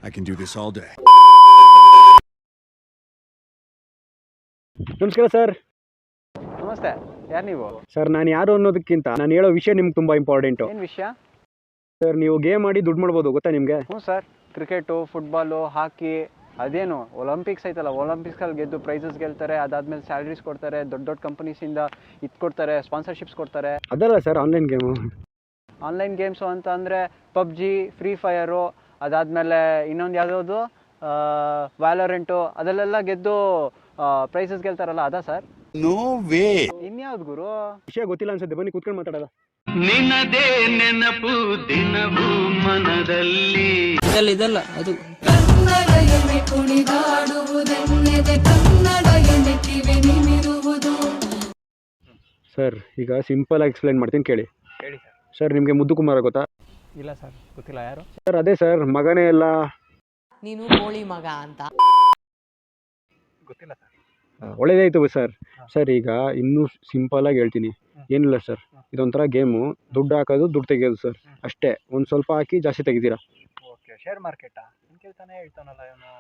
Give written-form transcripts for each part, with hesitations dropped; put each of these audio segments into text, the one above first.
I can do this all day. ನಮಸ್ಕಾರ sir. ನಮಸ್ತೆ. ಯಾರು ನೀವು? ಸರ್ ನಾನು ಯಾರು ಅನ್ನೋದಕ್ಕಿಂತ ನಾನು ಹೇಳೋ ವಿಷಯ ನಿಮ್ಗೆ ತುಂಬ ಇಂಪಾರ್ಟೆಂಟು. ಏನು ವಿಷಯ? ಸರ್ ನೀವು ಗೇಮ್ ಆಡಿ ದುಡ್ಡು ಮಾಡ್ಬೋದು ಗೊತ್ತಾ ನಿಮಗೆ? ಹ್ಞೂ ಸರ್, ಕ್ರಿಕೆಟು, ಫುಟ್ಬಾಲು, ಹಾಕಿ, ಅದೇನು ಒಲಿಂಪಿಕ್ಸ್ ಐತಲ್ಲ, ಒಲಿಂಪಿಕ್ಸಲ್ಲಿ ಗೆದ್ದು ಪ್ರೈಸಸ್ ಗೆಲ್ತಾರೆ, ಅದಾದಮೇಲೆ ಸ್ಯಾಲ್ರೀಸ್ ಕೊಡ್ತಾರೆ, ದೊಡ್ಡ ದೊಡ್ಡ ಕಂಪನೀಸಿಂದ ಇದು ಕೊಡ್ತಾರೆ, ಸ್ಪಾನ್ಸರ್ಶಿಪ್ಸ್ ಕೊಡ್ತಾರೆ. ಅದಲ್ಲ sir online game. Online games ಅಂತ ಅಂದರೆ ಪಬ್ಜಿ, ಫ್ರೀ ಫೈರು, ಅದಾದಮೇಲೆ ಇನ್ನೊಂದು ಯಾವುದಾವುದು ವ್ಯಾಲೋರೆಂಟು, ಅದರಲ್ಲೆಲ್ಲ ಗೆದ್ದು ಪ್ರೈಸಸ್ ಗೆಲ್ತಾರಲ್ಲ, ಅದಾ ಸರ್? No way. ಇನ್ಯಾವ್ದು ಗುರು? ವಿಷಯ ಗೊತ್ತಿಲ್ಲ ಅನ್ಸುತ್ತೆ, ಬನ್ನಿ ಕೂತ್ಕೊಂಡು ಮಾತಾಡೋದ. ನಿನ್ನದೇ ನೆನಪು ದಿನವೂ ಮನದಲ್ಲಿ. ಇದಲ್ಲ ಅದು ಕನ್ನಡ ಎನೆ ಕುಣಿದಾಡುವುದೆನ್ನೆದೆ, ಕನ್ನಡ ಎನೆ ಕಿವಿ ನಿಮಿರುವುದು. ಸರ್ ಈಗ ಸಿಂಪಲ್ ಆಗಿ ಎಕ್ಸ್ಪ್ಲೈನ್ ಮಾಡ್ತೀನಿ ಕೇಳಿ. ಹೇಳಿ ಸರ್. ಸರ್ ನಿಮಗೆ ಮುದ್ದು ಕುಮಾರ ಗೊತ್ತಾ? ಇಲ್ಲ ಸರ್, ಗೊತ್ತಿಲ್ಲ. ಯಾರು ಸರ್? ಅದೇ ಸರ್, ಮಗನೇ ಎಲ್ಲ. ನೀನು ಕೋಳಿ ಮಗ ಅಂತ. ಗೊತ್ತಿಲ್ಲ ಸರ್. ಒಳ್ಳೇದಾಯ್ತು ಸರ್. ಸರ್ ಈಗ ಇನ್ನೂ ಸಿಂಪಲಾಗಿ ಹೇಳ್ತೀನಿ, ಏನಿಲ್ಲ ಸರ್, ಇದೊಂಥರ ಗೇಮು, ದುಡ್ಡು ಹಾಕೋದು, ದುಡ್ಡು ತೆಗಿಯೋದು ಸರ್, ಅಷ್ಟೇ. ಒಂದು ಸ್ವಲ್ಪ ಹಾಕಿ ಜಾಸ್ತಿ ತೆಗಿತೀರಾ. Okay, share ಮಾರ್ಕೆಟಾ? ಕೇಳ್ತಾನೆ ಹೇಳ್ತಾನಲ್ಲ ಇವನು.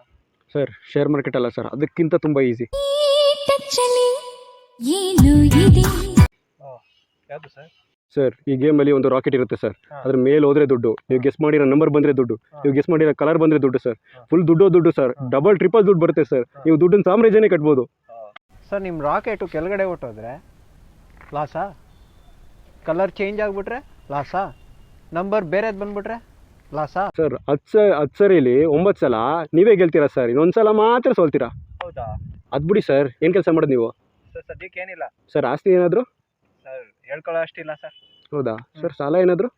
ಸರ್ ಶೇರ್ ಮಾರ್ಕೆಟ್ ಅಲ್ಲ ಸರ್, ಅದಕ್ಕಿಂತ ತುಂಬ ಈಸಿ. ಯಾವುದು ಸರ್? ಸರ್ ಈ ಗೇಮಲ್ಲಿ ಒಂದು ರಾಕೆಟ್ ಇರುತ್ತೆ ಸರ್, ಅದ್ರ ಮೇಲೆ ಹೋದ್ರೆ ದುಡ್ಡು, ನೀವು ಗೆಸ್ ಮಾಡಿರೋ ನಂಬರ್ ಬಂದರೆ ದುಡ್ಡು, ನೀವು ಗೆಸ್ ಮಾಡಿರೋ ಕಲರ್ ಬಂದರೆ ದುಡ್ಡು ಸರ್. ಫುಲ್ ದುಡ್ಡು ಸರ್, ಡಬಲ್ ಟ್ರಿಪಲ್ ದುಡ್ಡು ಬರುತ್ತೆ ಸರ್. ನೀವು ದುಡ್ಡನ್ನ ಸಾಮ್ರಾಜ್ಯನೇ ಕಟ್ಬೋದು ಸರ್. ನಿಮ್ಮ ರಾಕೆಟು ಕೆಳಗಡೆ ಹೊಟ್ಟೋದ್ರೆ ಲಾಸಾ? ಕಲರ್ ಚೇಂಜ್ ಆಗಿಬಿಟ್ರೆ ಲಾಸಾ? ನಂಬರ್ ಬೇರೆದು ಬಂದ್ಬಿಟ್ರೆ ಲಾಸಾ? ಸರ್ 10 ಸರಿಲಿ 9 ಸಲ ನೀವೇ ಗೆಲ್ತೀರಾ ಸರ್, ಇನ್ನೊಂದು ಸಲ ಮಾತ್ರ ಸೋಲ್ತೀರಾ. ಹೌದಾ? ಅದು ಬಿಡಿ ಸರ್, ಏನು ಕೆಲಸ ಮಾಡೋದು ನೀವು? ಸರ್ ಸದ್ಯಕ್ಕೆ ಏನಿಲ್ಲ ಸರ್. ಆಸ್ತಿ ಏನಾದರೂ? ಸರ್ ಹೇಳ್ಕೊಳ್ಳೋ ಅಷ್ಟಿಲ್ಲ ಸರ್. ಹೌದಾ ಸರ್? ಸಾಲ ಏನಾದರೂ?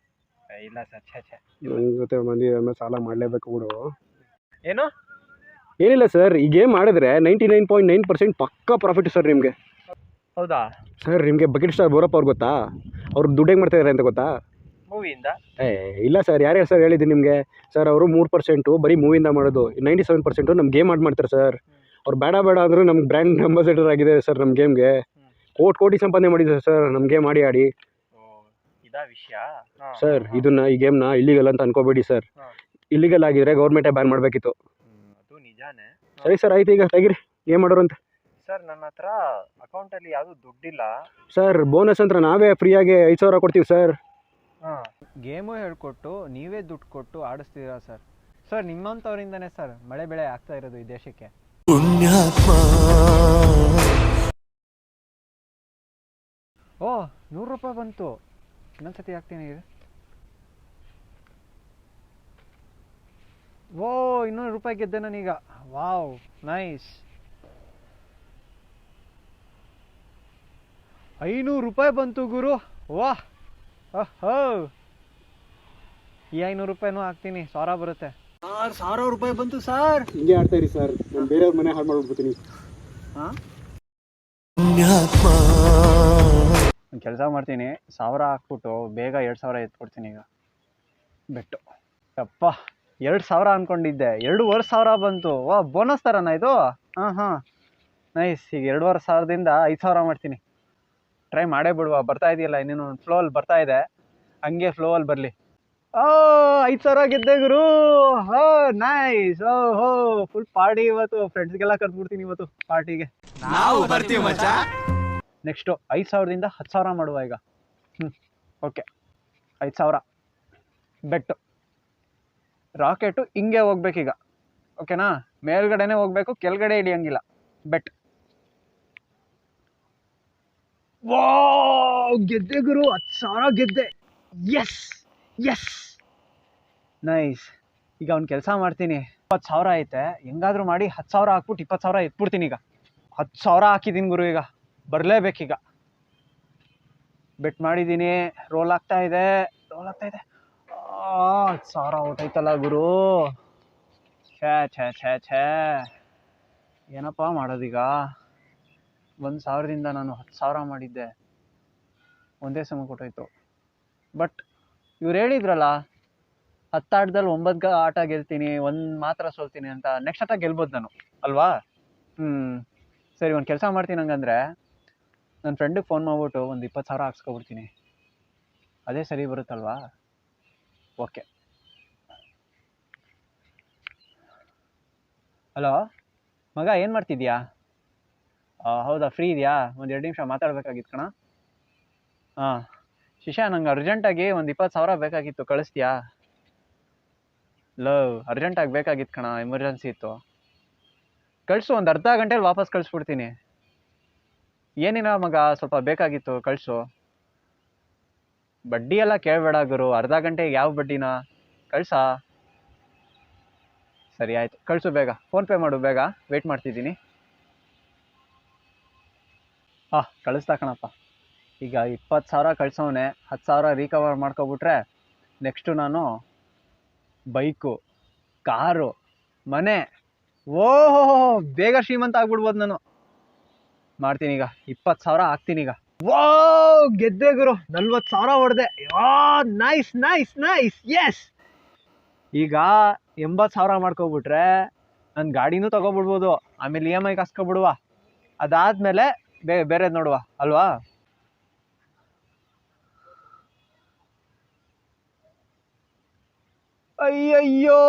ಇಲ್ಲ ಸರ್. ಛೇ. ನನ್ನ ಜೊತೆ ಮಂದಿ ಸಾಲ ಮಾಡಲೇಬೇಕು ಬಿಡು. ಏನು? ಏನಿಲ್ಲ ಸರ್, ಈ ಗೇಮ್ ಆಡಿದ್ರೆ 99.9% ಪಕ್ಕಾ ಪ್ರಾಫಿಟ್ ಸರ್ ನಿಮಗೆ. ಹೌದಾ ಸರ್? ನಿಮಗೆ ಬಕೆಟ್ ಸ್ಟಾರ್ ಬೋರಪ್ಪ ಅವ್ರು ಗೊತ್ತಾ? ಅವ್ರು ದುಡ್ಡು ಹೆಂಗೆ ಮಾಡ್ತಾಯಿದ್ದಾರೆ ಅಂತ ಗೊತ್ತಾ? ಮೂವಿಯಿಂದ? ಇಲ್ಲ ಸರ್, ಯಾರ್ಯಾರು ಸರ್ ಹೇಳಿದ್ದೀನಿ ನಿಮಗೆ? ಸರ್ ಅವರು 3% ಬರೀ ಮೂವಿಯಿಂದ ಮಾಡೋದು, 97% ನಮ್ಮ ಗೇಮ್ ಆಡ್ ಮಾಡ್ತಾರೆ ಸರ್. ಅವ್ರು ಬೇಡ ಅಂದರೂ ನಮ್ಗೆ ಬ್ರ್ಯಾಂಡ್ ಅಂಬಾಸಿಡರ್ ಆಗಿದೆ ಸರ್ ನಮ್ಮ ಗೇಮ್ಗೆ. ಕೋಟಿ ಸಂಪಾದನೆ ಮಾಡಿದ್ದಾರೆ ಸರ್ ನಮ್ಮ ಗೇಮ್ ಆಡಿ. ಇದಾ ವಿಷಯ? ಸರ್ ಈ ಗೇಮ್ನ ಇಲ್ಲಿಗಲ್ ಅಂತ ಅನ್ಕೋಬೇಡಿ ಸರ್. ಇಲ್ಲಿಗಲ್ ಆಗಿದ್ರೆ ಗೌರ್ಮೆಂಟೇ ಬ್ಯಾನ್ ಮಾಡಬೇಕಿತ್ತು. ಅದು ನಿಜಾನೇ. ಸರಿ ಸರ್, ಆಯ್ತು, ಈಗ ತೆಗಿರಿ ಗೇಮ್ ಮಾಡೋರು ಅಂತ. ಸರ್ ನನ್ನ ಹತ್ರ ಅಕೌಂಟಲ್ಲಿ ಯಾವುದೂ ದುಡ್ಡಿಲ್ಲ ಸರ್. ಬೋನಸ್ ಅಂತ ನಾವೇ ಫ್ರೀಯಾಗಿ 5,000 ಕೊಡ್ತೀವಿ ಸರ್. ಗೇಮು ಹೇಳ್ಕೊಟ್ಟು ನೀವೇ ದುಡ್ಡು ಕೊಟ್ಟು ಆಡಿಸ್ತೀರಾ ಸರ್. ಸರ್ ನಿಮ್ಮಂಥವ್ರಿಂದನೇ ಸರ್ ಮಳೆ ಬೆಳೆ ಆಗ್ತಾ ಇರೋದು ಈ ದೇಶಕ್ಕೆ. ಓ, 100 ರೂಪಾಯಿ ಬಂತು. ಇನ್ನೊಂದ್ಸತಿ ಹಾಕ್ತೀನಿ. ಓ, 200 ರೂಪಾಯಿ ಗೆದ್ದೆ ನಾನೀಗ. Wow, nice. 500 ರೂಪಾಯಿ ಬಂತು ಗುರು. ವಾಹ್, ಓಹೋ. ಈ 500 ರೂಪಾಯಿನೂ ಹಾಕ್ತೀನಿ, 1000 ಬರುತ್ತೆ. ಸರ್ 1000 ರೂಪಾಯಿ ಬಂತು ಸರ್. ಹಿಂಗೆ ಆಡ್ತಾ ಇರಿ ಸರ್, ನಾನು ಬೇರೆಯವ್ರ ಮನೆ ಹಾಳು ಮಾಡ್ಬಿಡ್ತೀನಿ. ಹಾಂ, ಒಂದು ಕೆಲಸ ಮಾಡ್ತೀನಿ, 1000 ಹಾಕ್ಬಿಟ್ಟು ಬೇಗ 2000 ಎತ್ಕೊಡ್ತೀನಿ ಈಗ. ಬೆಟ್ಟು ಅಪ್ಪ, 2000 ಅಂದ್ಕೊಂಡಿದ್ದೆ, 2500 ಬಂತು. ವಾ, ಬೋನಸ್ ಥರನಾ ಇದು? ಹಾಂ, ನೈಸ್. ಈಗ 2500ದಿಂದ 5000 ಮಾಡ್ತೀನಿ. ಟ್ರೈ ಮಾಡೇ ಬಿಡುವ. ಬರ್ತಾ ಇದೆಯಲ್ಲ, ಇನ್ನೇನು ಫ್ಲೋ ಅಲ್ಲಿ ಬರ್ತಾ ಇದೆ, ಹಂಗೆ ಫ್ಲೋ ಅಲ್ಲಿ ಬರಲಿ. 5000 ಗೆದ್ದೆ ಗುರು. ನೈಸ್. ಓಹೋ, ಫುಲ್ ಪಾರ್ಟಿ ಇವತ್ತು. ಫ್ರೆಂಡ್ಸ್ಗೆಲ್ಲ ಕರ್ದ್ಬಿಡ್ತೀನಿ ಇವತ್ತು ಪಾರ್ಟಿಗೆ. ನಾವು ಬರ್ತೀವಿ ಮಚ್ಚ. ನೆಕ್ಸ್ಟು 5000ದಿಂದ 10,000 ಮಾಡುವ ಈಗ. ಓಕೆ, 5000 ಬೆಟ್ಟು. ರಾಕೆಟು ಹಿಂಗೆ ಹೋಗ್ಬೇಕೀಗ, ಓಕೆನಾ? ಮೇಲ್ಗಡೆನೇ ಹೋಗ್ಬೇಕು, ಕೆಳಗಡೆ ಹಿಡಿಯಂಗಿಲ್ಲ. ಬೆಟ್. ವಾ, ಗೆದ್ದೆ ಗುರು, 10,000 ಗೆದ್ದೆ. S nice. ಈಗ ಅವ್ನು ಕೆಲಸ ಮಾಡ್ತೀನಿ, 20,000 ಐತೆ, ಹೆಂಗಾದ್ರೂ ಮಾಡಿ 10,000 ಹಾಕ್ಬಿಟ್ಟು 20,000 ಎತ್ಬಿಡ್ತೀನಿ ಈಗ. 10,000 ಹಾಕಿದ್ದೀನಿ ಗುರು, ಈಗ ಬರಲೇಬೇಕೀಗ. ಬೆಟ್ ಮಾಡಿದ್ದೀನಿ, ರೋಲ್ ಆಗ್ತಾ ಇದೆ. 10,000 ಹೊಟ್ಟೈತಲ್ಲ ಗುರು. ಛೇ ಏನಪ್ಪ ಮಾಡೋದೀಗ? 1,000ದಿಂದ ನಾನು 10,000 ಮಾಡಿದ್ದೆ, ಒಂದೇ ಸಮ ಕೊಟ್ಟೋಯ್ತು. ಬಟ್ ಇವ್ರು ಹೇಳಿದ್ರಲ್ಲ, 10 ಆಟದಲ್ಲಿ 9 ಆಟ ಗೆಲ್ತೀನಿ, 1 ಮಾತ್ರ ಸೋಲ್ತೀನಿ ಅಂತ. ನೆಕ್ಸ್ಟ್ ಆಟ ಗೆಲ್ಬೋದು ನಾನು ಅಲ್ವಾ? ಸರಿ, ಒಂದು ಕೆಲಸ ಮಾಡ್ತೀನಿ. ಹಂಗಂದರೆ ನನ್ನ ಫ್ರೆಂಡಿಗೆ ಫೋನ್ ಮಾಡಿಬಿಟ್ಟು ಒಂದು 20,000 ಹಾಕ್ಸ್ಕೊಬಿಡ್ತೀನಿ. ಅದೇ ಸರಿ ಬರುತ್ತಲ್ವಾ? ಓಕೆ. ಹಲೋ ಮಗ, ಏನು ಮಾಡ್ತಿದ್ಯಾ? ಹೌದಾ, ಫ್ರೀ ಇದೆಯಾ? ಒಂದು 2 ನಿಮಿಷ ಮಾತಾಡ್ಬೇಕಾಗಿತ್ತು ಕಣ. ಹಾಂ ಶಿಶಾ, ನಂಗೆ ಅರ್ಜೆಂಟಾಗಿ ಒಂದು 20,000 ಬೇಕಾಗಿತ್ತು, ಕಳಿಸ್ತೀಯಾ? ಅರ್ಜೆಂಟಾಗಿ ಬೇಕಾಗಿತ್ತು ಕಣ, ಎಮರ್ಜೆನ್ಸಿ ಇತ್ತು. ಕಳಿಸು, ಒಂದು ಅರ್ಧ ಗಂಟೆಲಿ ವಾಪಸ್ ಕಳಿಸ್ಬಿಡ್ತೀನಿ. ಏನಿಲ್ಲ ಮಗ, ಸ್ವಲ್ಪ ಬೇಕಾಗಿತ್ತು, ಕಳಿಸು. ಬಡ್ಡಿ ಎಲ್ಲ ಕೇಳಬೇಡ ಗುರು, ಅರ್ಧ ಗಂಟೆಗೆ ಯಾವ ಬಡ್ಡಿನ? ಕಳ್ಸಾ? ಸರಿ ಆಯಿತು, ಕಳಿಸು ಬೇಗ. ಫೋನ್ಪೇ ಮಾಡು ಬೇಗ, ವೆಯ್ಟ್ ಮಾಡ್ತಿದ್ದೀನಿ. ಕಳಿಸ್ತಾ ಕಣಪ್ಪ. ಈಗ 20,000 ಕಳ್ಸೋನೆ, 10,000 ರಿಕವರ್ ಮಾಡ್ಕೊಬಿಟ್ರೆ ನೆಕ್ಸ್ಟು ನಾನು ಬೈಕು, ಕಾರು, ಮನೆ, ಓಹೋ ಬೇಗ ಶ್ರೀಮಂತ ಆಗ್ಬಿಡ್ಬೋದು ನಾನು. ಮಾಡ್ತೀನಿ ಈಗ, 20,000 ಹಾಕ್ತೀನಿ ಈಗ. ಗೆದ್ದೆ ಗುರು, 40,000 ಹೊಡೆದೆ. Nice nice nice, yes. ಈಗ 80,000 ಮಾಡ್ಕೊಬಿಟ್ರೆ ನನ್ನ ಗಾಡಿನೂ ತಗೊಬಿಡ್ಬೋದು, ಆಮೇಲೆ EMI ಹಾಕ್ಸ್ಕೊಬಿಡುವ. ಅದಾದ್ಮೇಲೆ ಬೇರೆದು ನೋಡುವ ಅಲ್ವಾ? ಅಯ್ಯಯ್ಯೋ,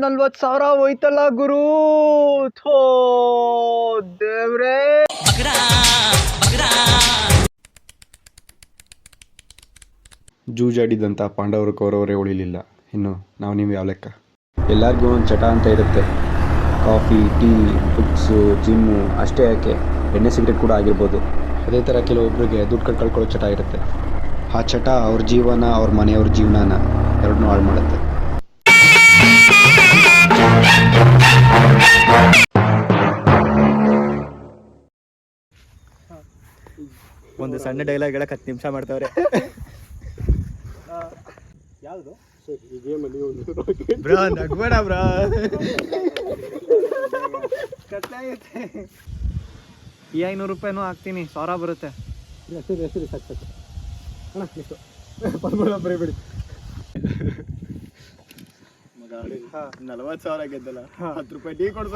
40,000 ಹೋಯ್ತಲ್ಲ ಗುರು. ಥೋ ದೇವ್ರೇ. ಜೂಜಾಡಿದಂಥ ಪಾಂಡವರು ಕೌರವರೇ ಉಳಿಲಿಲ್ಲ. ಇನ್ನು ನೀವು ಯಾವ ಲೆಕ್ಕ? ಎಲ್ಲರಿಗೂ ಒಂದು ಚಟ ಅಂತ ಇರುತ್ತೆ. ಕಾಫಿ, ಟೀ, ಬುಕ್ಸು, ಜಿಮ್ಮು ಅಷ್ಟೇ ಯಾಕೆ, ಎಣ್ಣೆ ಸಿಗರೇಟ್ ಕೂಡ ಆಗಿರ್ಬೋದು. ಅದೇ ಥರ ಕೆಲವೊಬ್ಬರಿಗೆ ದುಡ್ಡು ಕಳ್ಕೊಳ್ಳೋ ಚಟ ಇರುತ್ತೆ. ಆ ಚಟ ಅವ್ರ ಜೀವನ, ಅವ್ರ ಮನೆಯವ್ರ ಜೀವನನ ಎರಡನ್ನೂ ಹಾಳು ಮಾಡುತ್ತೆ. ಒಂದು ಸಣ್ಣ ಡೈಲಾಗ್ ಹೇಳಕ್ 10 ನಿಮಿಷ ಮಾಡ್ತಾವ್ರೆ. ಯಾವುದು ಬ್ರೋ, ನಗ್ಬೇಡ ಬ್ರೋ. ಈ 500 ರೂಪಾಯಿನೂ ಹಾಕ್ತೀನಿ, 1,000 ಬರುತ್ತೆ. ಸರಿ ಸಾಕು ಅಣ್ಣ, ಎಷ್ಟು ಬರೀಬೇಡಿ. 40,000 ಗೆದ್ದಲ್ಲ, 10 ರೂಪಾಯಿ ಟೀ ಕೊಡ್ಸ.